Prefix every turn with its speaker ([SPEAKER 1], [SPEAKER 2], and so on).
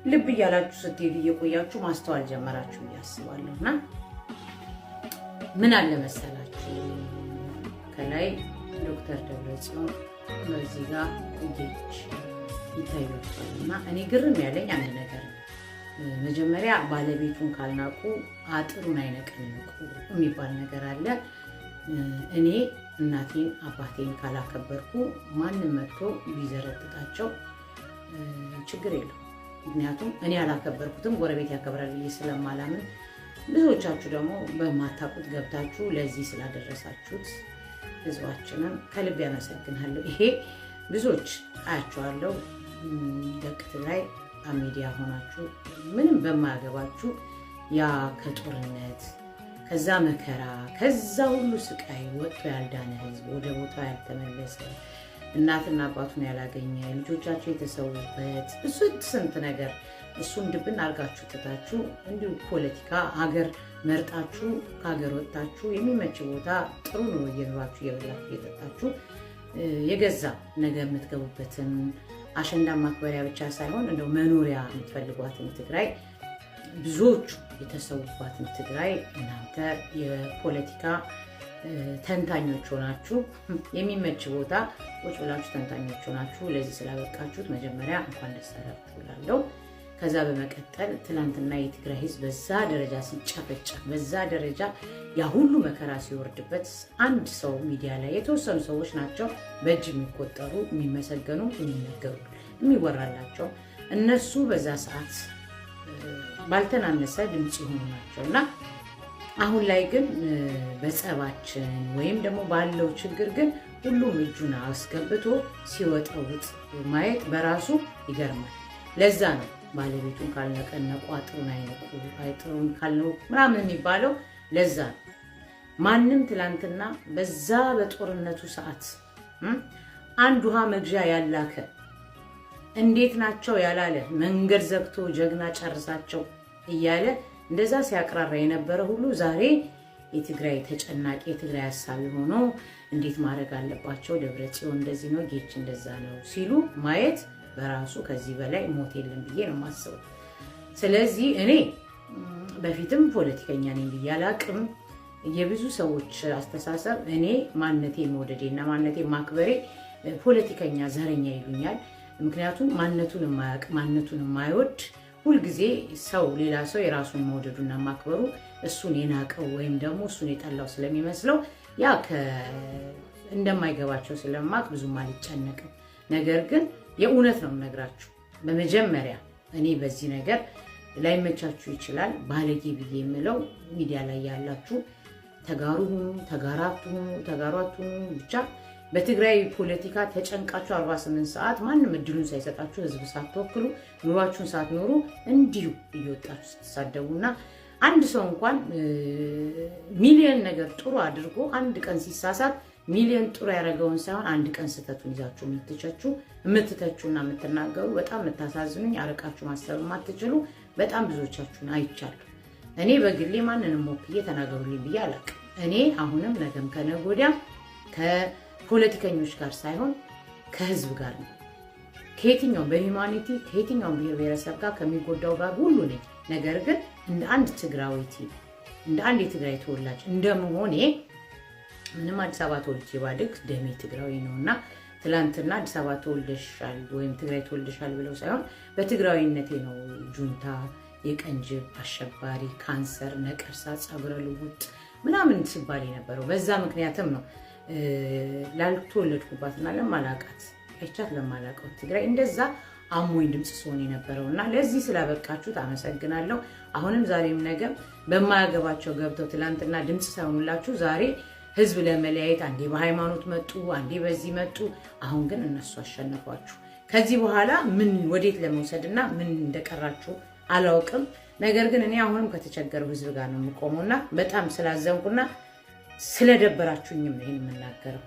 [SPEAKER 1] ልብ እያላችሁ ስትሄዱ እየቆያችሁ ማስተዋል ጀመራችሁ ያስባለሁና ምን አለ መሰላችሁ ከላይ ዶክተር ደብረጽዮን በዚህ ጋር እጅ ይታያልና እኔ ግርም ያለኝ አንድ ነገር መጀመሪያ ባለቤቱን ካልናቁ አጥሩን አይነቀንቁ የሚባል ነገር አለ። እኔ እናቴን አባቴን ካላከበርኩ ማንም መጥቶ ቢዘረጥጣቸው ችግር የለም። ምክንያቱም እኔ ያላከበርኩትም ጎረቤት ያከብራል ብዬ ስለማላምን ብዙዎቻችሁ ደግሞ በማታውቁት ገብታችሁ ለዚህ ስላደረሳችሁት ህዝባችንን ከልብ ያመሰግናለሁ። ይሄ ብዙዎች አያችኋለሁ ደቅት ላይ ሚዲያ ሆናችሁ ምንም በማያገባችሁ ያ ከጦርነት ከዛ መከራ ከዛ ሁሉ ስቃይ ወጥቶ ያልዳነ ህዝብ ወደ ቦታው ያልተመለሰ እናትና አባቱን ያላገኘ ልጆቻቸው የተሰዉበት እሱ ስንት ነገር እሱን ድብን አርጋችሁ ትታችሁ እንዲሁ ፖለቲካ ሀገር መርጣችሁ ከሀገር ወጣችሁ የሚመች ቦታ ጥሩ ነው እየኖራችሁ እየበላችሁ እየጠጣችሁ የገዛ ነገ የምትገቡበትን አሸንዳ ማክበሪያ ብቻ ሳይሆን እንደው መኖሪያ የምትፈልጓትን ትግራይ ብዙዎቹ የተሰውባትን ትግራይ እናንተ የፖለቲካ ተንታኞች ሆናችሁ የሚመች ቦታ ቁጭ ብላችሁ ተንታኞች ሆናችሁ ለዚህ ስላበቃችሁት መጀመሪያ እንኳን ደስ አላችሁ እላለሁ። ከዛ በመቀጠል ትናንትና የትግራይ ህዝብ በዛ ደረጃ ሲጨፈጨፍ በዛ ደረጃ ያ ሁሉ መከራ ሲወርድበት አንድ ሰው ሚዲያ ላይ የተወሰኑ ሰዎች ናቸው በእጅ የሚቆጠሩ የሚመሰገኑ የሚነገሩ የሚወራላቸው እነሱ በዛ ሰዓት ባልተናነሰ ድምጽ ይሆኑ ናቸውና አሁን ላይ ግን በጸባችን ወይም ደግሞ ባለው ችግር ግን ሁሉም እጁን አስገብቶ ሲወጣውት ማየት በራሱ ይገርማል። ለዛ ነው ባለቤቱን ካልነቀነቁ አጥሩን አይነቁ አይጥሩን ካልነው ምናምን የሚባለው ለዛ ነው። ማንም ትላንትና በዛ በጦርነቱ ሰዓት አንድ ውሃ መግዣ ያላከ እንዴት ናቸው ያላለ መንገድ ዘግቶ ጀግና ጨርሳቸው እያለ እንደዛ ሲያቅራራ የነበረ ሁሉ ዛሬ የትግራይ ተጨናቂ የትግራይ ሐሳቢ ሆኖ እንዴት ማድረግ አለባቸው ደብረጽዮን እንደዚህ ነው ጌች እንደዛ ነው ሲሉ ማየት በራሱ ከዚህ በላይ ሞት የለም ብዬ ነው የማስበው። ስለዚህ እኔ በፊትም ፖለቲከኛ ነኝ ብዬ አላቅም። የብዙ ሰዎች አስተሳሰብ እኔ ማንነቴ መውደዴና ማንነቴ ማክበሬ ፖለቲከኛ ዘረኛ ይሉኛል። ምክንያቱም ማንነቱን የማያውቅ ማንነቱን የማይወድ ሁልጊዜ ሰው ሌላ ሰው የራሱን መውደዱና ማክበሩ እሱን የናቀው ወይም ደግሞ እሱን የጠላው ስለሚመስለው ያ እንደማይገባቸው ስለማቅ ብዙም አልጨነቅም። ነገር ግን የእውነት ነው የምነግራችሁ። በመጀመሪያ እኔ በዚህ ነገር ላይመቻችሁ ይችላል ባለጌ ብዬ የምለው ሚዲያ ላይ ያላችሁ ተጋሯቱ ብቻ በትግራይ ፖለቲካ ተጨንቃችሁ 48 ሰዓት ማንም እድሉን ሳይሰጣችሁ ህዝብ ሳትወክሉ ኑሯችሁን ሳትኖሩ እንዲሁ እየወጣችሁ ስትሳደቡና አንድ ሰው እንኳን ሚሊዮን ነገር ጥሩ አድርጎ አንድ ቀን ሲሳሳት ሚሊዮን ጥሩ ያደረገውን ሳይሆን አንድ ቀን ስተቱን ይዛችሁ የምትተቹና የምትናገሩ በጣም የምታሳዝኑኝ አረቃችሁ ማሰብ የማትችሉ በጣም ብዙዎቻችሁን አይቻለሁ። እኔ በግሌ ማንንም ወክዬ ተናገሩልኝ ብዬ አላውቅም። እኔ አሁንም ነገም ከነገ ወዲያ ከፖለቲከኞች ጋር ሳይሆን ከህዝብ ጋር ነው። ከየትኛው በሂውማኒቲ ከየትኛው ብሔር ብሔረሰብ ጋር ከሚጎዳው ጋር ሁሉ ነኝ። ነገር ግን እንደ አንድ ትግራዊቲ እንደ አንድ የትግራይ ተወላጅ እንደመሆኔ ምንም አዲስ አበባ ተወልጄ ባድግ ደሜ ትግራዊ ነውና ትላንትና አዲስ አበባ ተወልደሻል ወይም ትግራይ ተወልደሻል ብለው ሳይሆን በትግራዊነቴ ነው ጁንታ የቀንጅብ አሸባሪ ካንሰር ነቀርሳ ጸጉረ ልውጥ ምናምን ሲባል የነበረው በዛ ምክንያትም ነው ላልተወለድኩባትና ለማላቃት አይቻት ለማላቀው ትግራይ እንደዛ አሞኝ ድምጽ ሶን የነበረውና ለዚህ ስላበቃችሁት አመሰግናለሁ። አሁንም ዛሬም ነገር በማያገባቸው ገብተው ትላንትና ድምጽ ሳይሆኑላችሁ ዛሬ ህዝብ ለመለያየት አንዴ በሃይማኖት መጡ አንዴ በዚህ መጡ። አሁን ግን እነሱ አሸነፏችሁ። ከዚህ በኋላ ምን ወዴት ለመውሰድና ምን እንደቀራችሁ አላውቅም። ነገር ግን እኔ አሁንም ከተቸገረው ህዝብ ጋር ነው የምቆመውና በጣም ስላዘንኩና ስለደበራችሁኝም ነው የምናገረው።